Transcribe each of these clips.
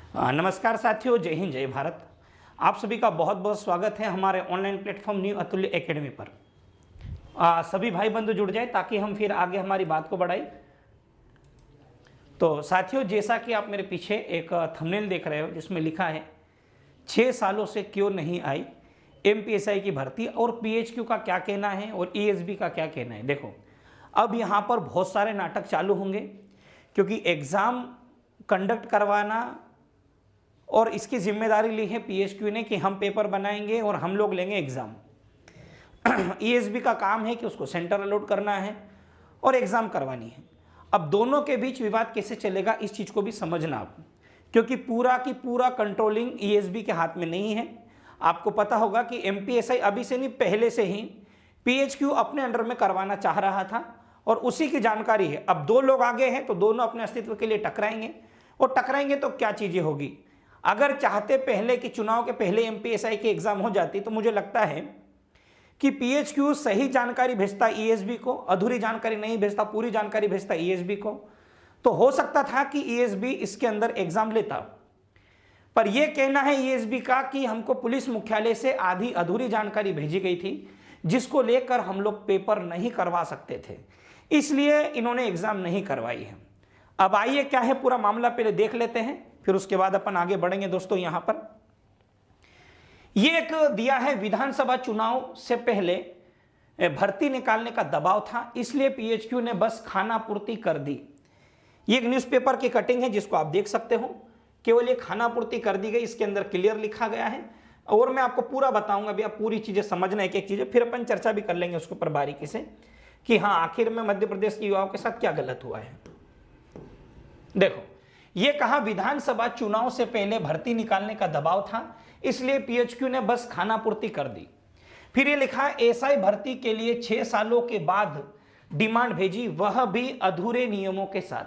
नमस्कार साथियों, जय हिंद जय भारत। आप सभी का बहुत बहुत स्वागत है हमारे ऑनलाइन प्लेटफॉर्म न्यू अतुल्य एकेडमी पर। सभी भाई बंधु जुड़ जाए ताकि हम फिर आगे हमारी बात को बढ़ाएं। तो साथियों, जैसा कि आप मेरे पीछे एक थंबनेल देख रहे हो जिसमें लिखा है 6 सालों से क्यों नहीं आई एमपीएसआई की भर्ती और पीएचक्यू का क्या कहना है और ईएसबी का क्या कहना है। देखो, अब यहाँ पर बहुत सारे नाटक चालू होंगे क्योंकि एग्ज़ाम कंडक्ट करवाना और इसकी जिम्मेदारी ली है पीएचक्यू ने कि हम पेपर बनाएंगे और हम लोग लेंगे एग्ज़ाम। ईएसबी का काम है कि उसको सेंटर अलॉट करना है और एग्ज़ाम करवानी है। अब दोनों के बीच विवाद कैसे चलेगा इस चीज़ को भी समझना आप, क्योंकि पूरा की पूरा कंट्रोलिंग ईएसबी के हाथ में नहीं है। आपको पता होगा कि एमपीएसआई अभी से नहीं, पहले से ही पीएचक्यू अपने अंडर में करवाना चाह रहा था और उसी की जानकारी है। अब दो लोग आगे हैं तो दोनों अपने अस्तित्व के लिए टकराएंगे और टकराएंगे तो क्या चीज़ें होगी। अगर चाहते पहले कि चुनाव के पहले एमपीएसआई की एग्जाम हो जाती तो मुझे लगता है कि पीएचक्यू सही जानकारी भेजता ईएसबी को, अधूरी जानकारी नहीं भेजता, पूरी जानकारी भेजता ईएसबी को। तो हो सकता था कि ईएसबी इसके अंदर एग्जाम लेता। पर यह कहना है ईएसबी का कि हमको पुलिस मुख्यालय से आधी अधूरी जानकारी भेजी गई थी जिसको लेकर हम लोग पेपर नहीं करवा सकते थे, इसलिए इन्होंने एग्जाम नहीं करवाई है। अब आइए क्या है पूरा मामला पहले देख लेते हैं, फिर उसके बाद अपन आगे बढ़ेंगे। दोस्तों, यहां पर यह एक दिया है विधानसभा चुनाव से पहले भर्ती निकालने का दबाव था, इसलिए पीएचक्यू ने बस खानापूर्ति कर दी। ये एक न्यूज़पेपर की कटिंग है जिसको आप देख सकते हो, केवल ये खानापूर्ति कर दी गई, इसके अंदर क्लियर लिखा गया है और मैं आपको पूरा बताऊंगा। अभी आप पूरी चीजें समझना, एक एक चीजें, फिर अपन चर्चा भी कर लेंगे उसके ऊपर बारीकी से कि हाँ आखिर में मध्य प्रदेश के युवाओं के साथ क्या गलत हुआ है। देखो, यह कहा विधानसभा चुनाव से पहले भर्ती निकालने का दबाव था, इसलिए पीएचक्यू ने बस खानापूर्ति कर दी। फिर यह लिखा एसआई भर्ती के लिए 6 सालों के बाद डिमांड भेजी, वह भी अधूरे नियमों के साथ।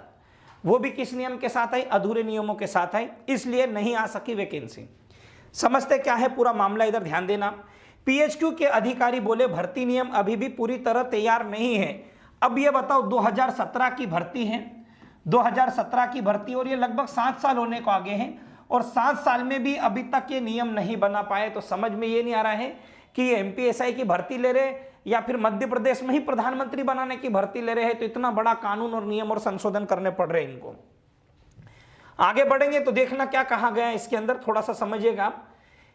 वो भी किस नियम के साथ आई? अधूरे नियमों के साथ आई, इसलिए नहीं आ सकी वैकेंसी। समझते क्या है पूरा मामला, इधर ध्यान देना। पीएचक्यू के अधिकारी बोले भर्ती नियम अभी भी पूरी तरह तैयार नहीं है। अब यह बताओ, 2017 की भर्ती है, 2017 की भर्ती और ये लगभग 7 साल होने को आगे हैं और 7 साल में भी अभी तक ये नियम नहीं बना पाए। तो समझ में ये नहीं आ रहा है कि ये एमपीएसआई की भर्ती ले रहे या फिर मध्य प्रदेश में ही प्रधानमंत्री बनाने की भर्ती ले रहे हैं। तो इतना बड़ा कानून और नियम और संशोधन करने पड़ रहे हैं इनको। आगे बढ़ेंगे तो देखना क्या कहा गया है इसके अंदर, थोड़ा सा समझिएगा आप।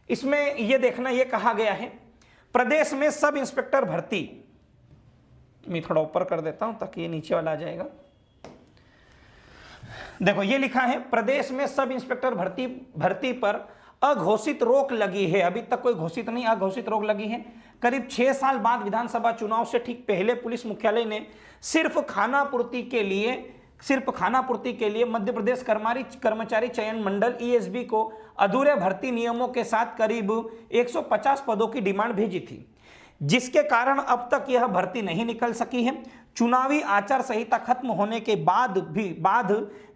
इसमें यह देखना, यह कहा गया है प्रदेश में सब इंस्पेक्टर भर्ती, मैं थोड़ा ऊपर कर देता हूं ताकि ये नीचे वाला आ जाएगा। देखो, ये लिखा है प्रदेश में सब इंस्पेक्टर भर्ती पर अघोषित रोक लगी है। अभी तक कोई घोषित नहीं, अघोषित रोक लगी है। करीब 6 साल बाद विधानसभा चुनाव से ठीक पहले पुलिस मुख्यालय ने सिर्फ खानापूर्ति के लिए मध्य प्रदेश कर्मचारी चयन मंडल ईएसबी को अधूरे भर्ती नियमों के साथ करीब 150 पदों की डिमांड भेजी थी, जिसके कारण अब तक यह भर्ती नहीं निकल सकी है। चुनावी आचार संहिता खत्म होने के बाद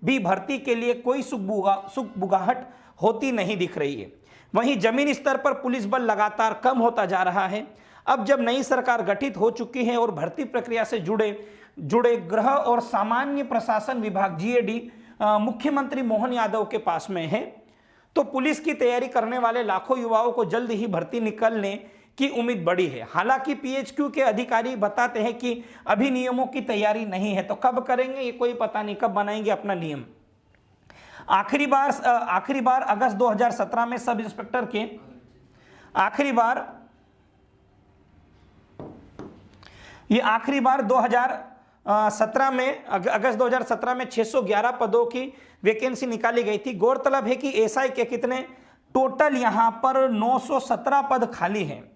भी भर्ती के लिए कोई सुगबुगाहट होती नहीं दिख रही है। वहीं जमीन स्तर पर पुलिस बल लगातार कम होता जा रहा है। अब जब नई सरकार गठित हो चुकी है और भर्ती प्रक्रिया से जुड़े गृह और सामान्य प्रशासन विभाग जीएडी मुख्यमंत्री मोहन यादव के पास में है, तो पुलिस की तैयारी करने वाले लाखों युवाओं को जल्द ही भर्ती निकलने की उम्मीद बढ़ी है। हालांकि पीएचक्यू के अधिकारी बताते हैं कि अभी नियमों की तैयारी नहीं है, तो कब करेंगे ये कोई पता नहीं, कब बनाएंगे अपना नियम। आखिरी बार अगस्त 2017 में सब इंस्पेक्टर के आखिरी बार 2017 में अगस्त 2017 में 611 पदों की वैकेंसी निकाली गई थी। गौरतलब है कि एसआई के कितने टोटल यहां पर 917 पद खाली हैं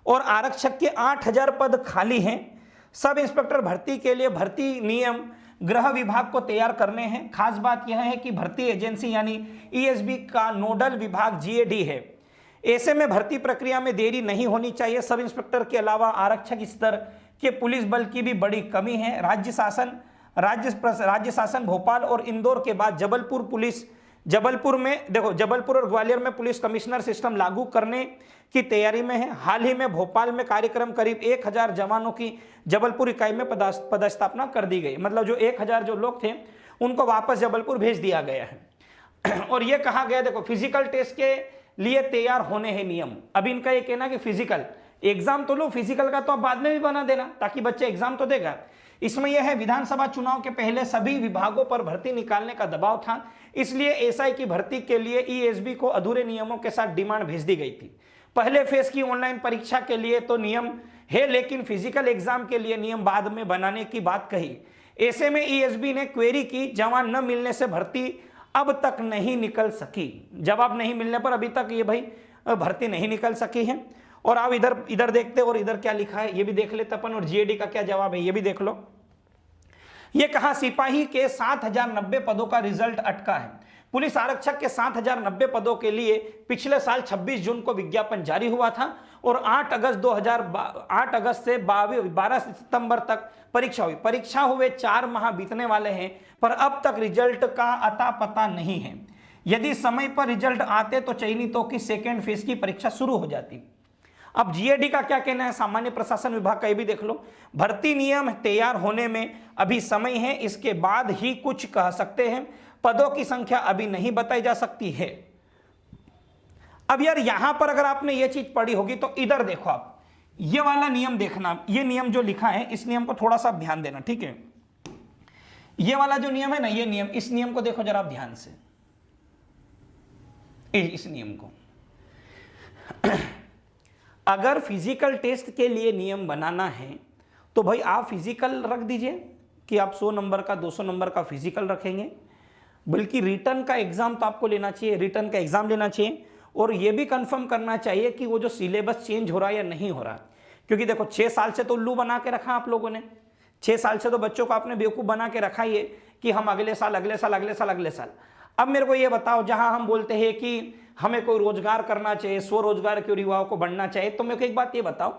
और आरक्षक के 8000 पद खाली हैं। सब इंस्पेक्टर भर्ती के लिए भर्ती नियम गृह विभाग को तैयार करने हैं। खास बात यह है कि भर्ती एजेंसी यानी ईएसबी का नोडल विभाग जीएडी है। ऐसे में भर्ती प्रक्रिया में देरी नहीं होनी चाहिए। सब इंस्पेक्टर के अलावा आरक्षक स्तर के पुलिस बल की भी बड़ी कमी है। राज्य शासन भोपाल और इंदौर के बाद जबलपुर और ग्वालियर में पुलिस कमिश्नर सिस्टम लागू करने की तैयारी में है। हाल ही में भोपाल में कार्यक्रम करीब 1000 जवानों की जबलपुर इकाई में पदस्थापना कर दी गई। मतलब जो 1000 जो लोग थे उनको वापस जबलपुर भेज दिया गया है। और ये कहा गया, देखो फिजिकल टेस्ट के लिए तैयार होने हैं नियम। अब इनका ये कहना कि फिजिकल एग्जाम तो लो, फिजिकल का तो आप बाद में भी बना देना ताकि बच्चे एग्जाम तो देगा। इसमें यह है विधानसभा चुनाव के पहले सभी विभागों पर भर्ती निकालने का दबाव था, इसलिए एसआई की भर्ती के लिए ईएसबी को अधूरे नियमों के साथ डिमांड भेज दी गई थी। पहले फेज की ऑनलाइन परीक्षा के लिए तो नियम है, लेकिन फिजिकल एग्जाम के लिए नियम बाद में बनाने की बात कही। ऐसे में ईएसबी ने क्वेरी की, जवान न मिलने से भर्ती अब तक नहीं निकल सकी। जवाब नहीं मिलने पर अभी तक ये भाई भर्ती नहीं निकल सकी है। और आप इधर देखते और इधर क्या लिखा है ये भी देख लेते अपन, और जीएडी का क्या जवाब है ये भी देख लो। ये कहा सिपाही के 7090 पदों का रिजल्ट अटका है। पुलिस आरक्षक के 7090 पदों के लिए पिछले साल 26 जून को विज्ञापन जारी हुआ था और 8 अगस्त से 12 सितंबर तक परीक्षा हुई। परीक्षा हुए 4 माह बीतने वाले हैं, पर अब तक रिजल्ट का अता पता नहीं है। यदि समय पर रिजल्ट आते तो चयनितों की सेकेंड फेज की परीक्षा शुरू हो जाती। अब जीएडी का क्या कहना है, सामान्य प्रशासन विभाग का, ये भी देख लो। भर्ती नियम तैयार होने में अभी समय है, इसके बाद ही कुछ कह सकते हैं। पदों की संख्या अभी नहीं बताई जा सकती है। अब यार यहां पर अगर आपने ये चीज पढ़ी होगी तो इधर देखो आप, ये वाला नियम देखना, ये नियम जो लिखा है इस नियम को थोड़ा सा ध्यान देना, ठीक है। ये वाला जो नियम है ना, ये नियम, इस नियम को देखो जरा आप ध्यान से, इस नियम को। अगर फिजिकल टेस्ट के लिए नियम बनाना है तो भाई आप फिजिकल रख दीजिए कि आप 100 नंबर का 200 नंबर का फिजिकल रखेंगे, बल्कि रिटर्न का एग्जाम तो आपको लेना चाहिए, रिटर्न का एग्जाम लेना चाहिए। और ये भी कंफर्म करना चाहिए कि वो जो सिलेबस चेंज हो रहा है या नहीं हो रहा, क्योंकि देखो 6 साल से तो उल्लू बना के रखा आप लोगों ने, 6 साल से तो बच्चों को आपने बेवकूफ़ बना के रखा ही है कि हम अगले साल अगले साल अगले साल अगले साल। अब मेरे को ये बताओ, जहां हम बोलते हैं कि हमें कोई रोजगार करना चाहिए, स्वरोजगार के युवाओं को बढ़ना चाहिए, तो मेरे को एक बात ये बताओ,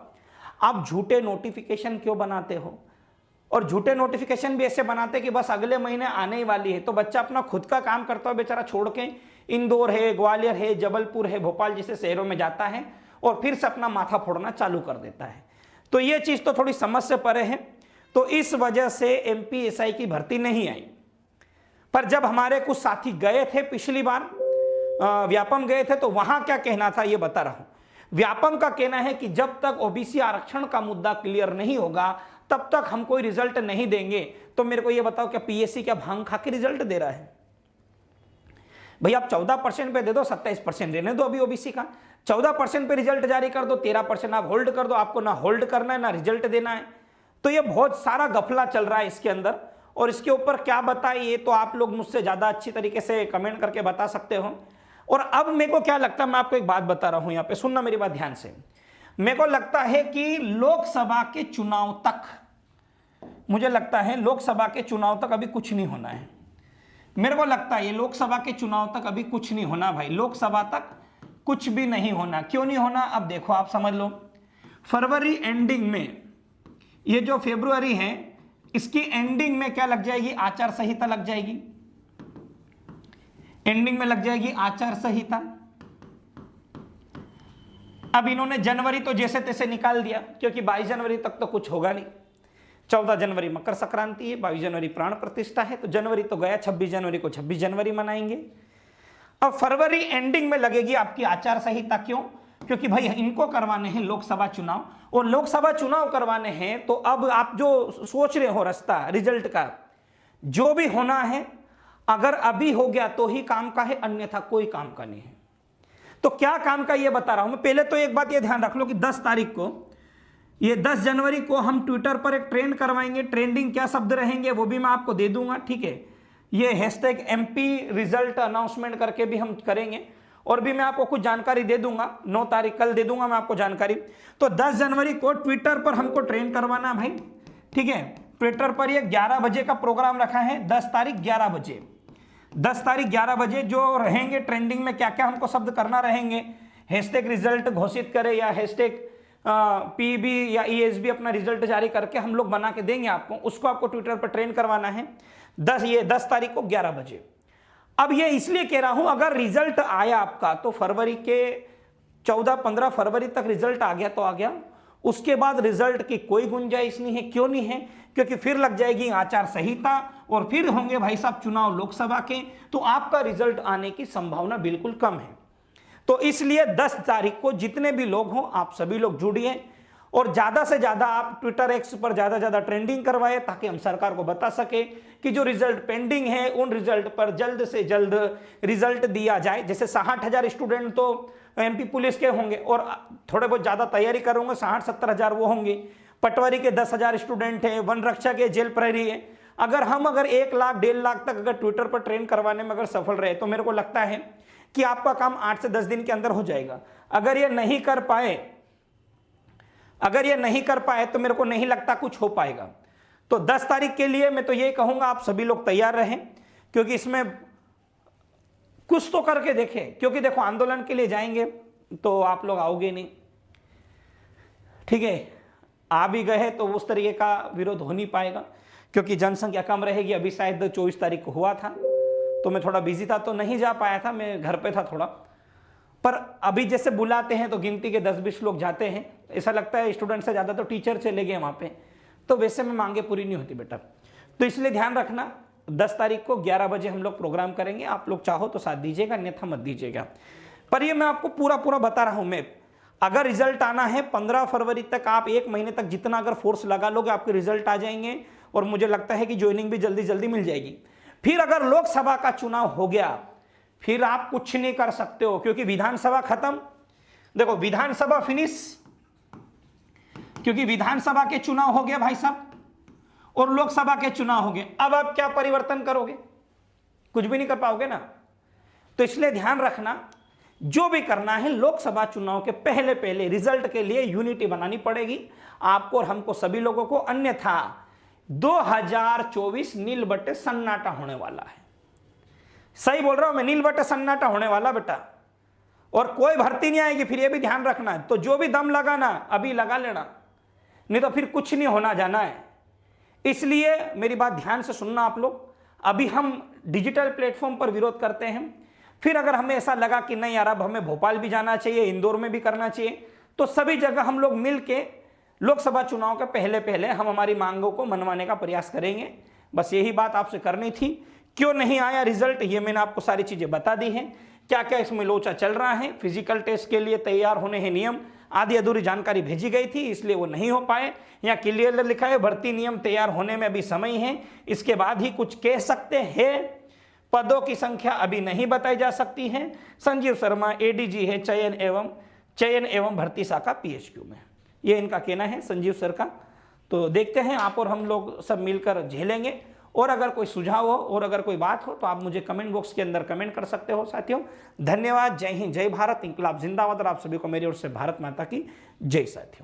आप झूठे नोटिफिकेशन क्यों बनाते हो? और झूठे नोटिफिकेशन भी ऐसे बनाते कि बस अगले महीने आने ही वाली है, तो बच्चा अपना खुद का काम करता हुआ बेचारा छोड़ के इंदौर है, ग्वालियर है, जबलपुर है, भोपाल जैसे शहरों में जाता है और फिर से अपना माथा फोड़ना चालू कर देता है। तो ये चीज तो थोड़ी समझ से परे है, तो इस वजह से एमपीएसआई की भर्ती नहीं आई। पर जब हमारे कुछ साथी गए थे पिछली बार, व्यापम गए थे, तो वहां क्या कहना था ये बता रहा हूं। व्यापम का कहना है कि जब तक ओबीसी आरक्षण का मुद्दा क्लियर नहीं होगा तब तक हम कोई रिजल्ट नहीं देंगे। तो मेरे को ये बताओ, क्या पीएससी क्या भांग खा के रिजल्ट दे रहा है? भाई आप 14% पे दे दो, 27% रहने दो अभी ओबीसी का, 14% पे रिजल्ट जारी कर दो, 13% आप होल्ड कर दो। आपको ना होल्ड करना है ना रिजल्ट देना है। तो ये बहुत सारा गफला चल रहा है इसके अंदर, और इसके ऊपर क्या बताए ये तो आप लोग मुझसे ज्यादा अच्छी तरीके से कमेंट करके बता सकते हो। और अब मेरे को क्या लगता है, मैं आपको एक बात बता रहा हूं, यहां पे सुनना मेरी बात ध्यान से। मेरे को लगता है कि लोकसभा के चुनाव तक, मुझे लगता है लोकसभा के चुनाव तक अभी कुछ नहीं होना है। मेरे को लगता है ये लोकसभा के चुनाव तक अभी कुछ नहीं होना भाई, लोकसभा तक कुछ भी नहीं होना। क्यों नहीं होना, अब देखो आप समझ लो। फरवरी एंडिंग में, ये जो फरवरी है इसकी एंडिंग में क्या लग जाएगी, आचार संहिता लग जाएगी। एंडिंग में लग जाएगी आचार संहिता। अब इन्होंने जनवरी तो जैसे तैसे निकाल दिया, क्योंकि 22 जनवरी तक तो कुछ होगा नहीं। 14 जनवरी मकर संक्रांति है, 22 जनवरी प्राण प्रतिष्ठा है, तो जनवरी तो गया, 26 जनवरी को 26 जनवरी मनाएंगे। अब फरवरी एंडिंग में लगेगी आपकी आचार संहिता। क्यों? क्योंकि भाई इनको करवाने हैं लोकसभा चुनाव, और लोकसभा चुनाव करवाने हैं तो अब आप जो सोच रहे हो रास्ता रिजल्ट का, जो भी होना है अगर अभी हो गया तो ही काम का है, अन्यथा कोई काम का नहीं है। तो क्या काम का ये बता रहा हूं मैं। पहले तो एक बात ये ध्यान रख लो कि 10 तारीख को, ये 10 जनवरी को हम ट्विटर पर एक ट्रेंड करवाएंगे। ट्रेंडिंग क्या शब्द रहेंगे वो भी मैं आपको दे दूंगा, ठीक है। ये हैशटैग MP रिजल्ट अनाउंसमेंट करके भी हम करेंगे, और भी मैं आपको कुछ जानकारी दे दूंगा। 9 तारीख कल दे दूंगा मैं आपको जानकारी। तो 10 जनवरी को ट्विटर पर हमको ट्रेंड करवाना है भाई, ठीक है। ट्विटर पर ये 11 बजे का प्रोग्राम रखा है, 10 तारीख 11 बजे। 10 तारीख 11 बजे जो रहेंगे ट्रेंडिंग में, क्या क्या हमको शब्द करना रहेंगे, हैशटैग रिजल्ट घोषित करे या हैशटैग PB या ESB अपना रिजल्ट जारी करके हम लोग बना के देंगे आपको, उसको आपको ट्विटर पर ट्रेंड करवाना है 10 तारीख को 11 बजे। अब ये इसलिए कह रहा हूं, अगर रिजल्ट आया आपका तो फरवरी के 14-15 फरवरी तक रिजल्ट आ गया तो आ गया, उसके बाद रिजल्ट की कोई गुंजाइश नहीं है। क्यों नहीं है? क्योंकि फिर लग जाएगी आचार संहिता और फिर होंगे भाई साहब चुनाव लोकसभा के, तो आपका रिजल्ट आने की संभावना बिल्कुल कम है। तो इसलिए 10 तारीख को जितने भी लोग हों आप सभी लोग जुड़िए और ज्यादा से ज्यादा आप ट्विटर एक्स पर ज्यादा ट्रेंडिंग करवाए, ताकि हम सरकार को बता सके कि जो रिजल्ट पेंडिंग है उन रिजल्ट पर जल्द से जल्द रिजल्ट दिया जाए। जैसे 60,000 स्टूडेंट तो एमपी पुलिस के होंगे और थोड़े बहुत ज्यादा तैयारी करूंगा, 60-70 हजार वो होंगे। पटवारी के 10,000 स्टूडेंट है, वन रक्षा के, जेल प्रहरी है। अगर 1 लाख 1.5 लाख तक अगर ट्विटर पर ट्रेन करवाने में अगर सफल रहे तो मेरे को लगता है कि आपका काम 8 से 10 दिन के अंदर हो जाएगा। अगर ये नहीं कर पाए तो मेरे को नहीं लगता कुछ हो पाएगा। तो 10 तारीख के लिए मैं तो ये कहूंगा आप सभी लोग तैयार रहें, क्योंकि इसमें कुछ तो करके देखें। क्योंकि देखो आंदोलन के लिए जाएंगे तो आप लोग आओगे नहीं, ठीक है, आ भी गए तो उस तरीके का विरोध हो नहीं पाएगा, क्योंकि जनसंख्या कम रहेगी। अभी शायद 24 तारीख को हुआ था तो मैं थोड़ा बिजी था तो नहीं जा पाया था, मैं घर पे था थोड़ा। पर अभी जैसे बुलाते हैं तो गिनती के 10-20 लोग जाते हैं, ऐसा लगता है स्टूडेंट से ज़्यादा तो टीचर चले गए वहाँ पे, तो वैसे में मांगे पूरी नहीं होती बेटा। तो इसलिए ध्यान रखना 10 तारीख को 11 बजे हम लोग प्रोग्राम करेंगे। आप लोग चाहो तो साथ दीजिएगा, अन्यथा मत दीजिएगा। पर ये मैं आपको पूरा बता रहा हूँ। मैं अगर रिजल्ट आना है 15 फरवरी तक, आप 1 महीने तक जितना अगर फोर्स लगा लोगे आपके रिजल्ट आ जाएंगे और मुझे लगता है कि ज्वाइनिंग भी जल्दी मिल जाएगी। फिर अगर लोकसभा का चुनाव हो गया फिर आप कुछ नहीं कर सकते हो, क्योंकि विधानसभा खत्म। देखो विधानसभा फिनिश, क्योंकि विधानसभा के चुनाव हो गए भाई साहब और लोकसभा के चुनाव हो गए। अब आप क्या परिवर्तन करोगे? कुछ भी नहीं कर पाओगे ना। तो इसलिए ध्यान रखना, जो भी करना है लोकसभा चुनाव के पहले रिजल्ट के लिए यूनिटी बनानी पड़ेगी आपको और हमको सभी लोगों को, अन्यथा 2024 नील बट्टे सन्नाटा होने वाला है। सही बोल रहा हूं मैं, नील बट्टे सन्नाटा होने वाला बेटा, और कोई भर्ती नहीं आएगी। फिर ये भी ध्यान रखना है, तो जो भी दम लगाना अभी लगा लेना, नहीं तो फिर कुछ नहीं होना जाना है। इसलिए मेरी बात ध्यान से सुनना आप लोग। अभी हम डिजिटल प्लेटफॉर्म पर विरोध करते हैं, फिर अगर हमें ऐसा लगा कि नहीं यार अब हमें भोपाल भी जाना चाहिए, इंदौर में भी करना चाहिए, तो सभी जगह हम लोग मिल के लोकसभा चुनाव के पहले हम हमारी मांगों को मनवाने का प्रयास करेंगे। बस यही बात आपसे करनी थी। क्यों नहीं आया रिजल्ट, ये मैंने आपको सारी चीजें बता दी हैं। क्या क्या इसमें लोचा चल रहा है, फिजिकल टेस्ट के लिए तैयार होने हैं नियम, आधी अधूरी जानकारी भेजी गई थी इसलिए वो नहीं हो पाए। यहाँ क्लियर लिखा है भर्ती नियम तैयार होने में अभी समय है, इसके बाद ही कुछ कह सकते हैं। पदों की संख्या अभी नहीं बताई जा सकती है। संजीव शर्मा एडीजी है चयन एवं भर्ती शाखा पीएचक्यू में, ये इनका कहना है संजीव सर का। तो देखते हैं, आप और हम लोग सब मिलकर झेलेंगे। और अगर कोई सुझाव हो और अगर कोई बात हो तो आप मुझे कमेंट बॉक्स के अंदर कमेंट कर सकते हो। साथियों धन्यवाद, जय हिंद, जय भारत, इंकलाब जिंदाबाद, और आप सभी को मेरी ओर से भारत माता की जय। साथियों।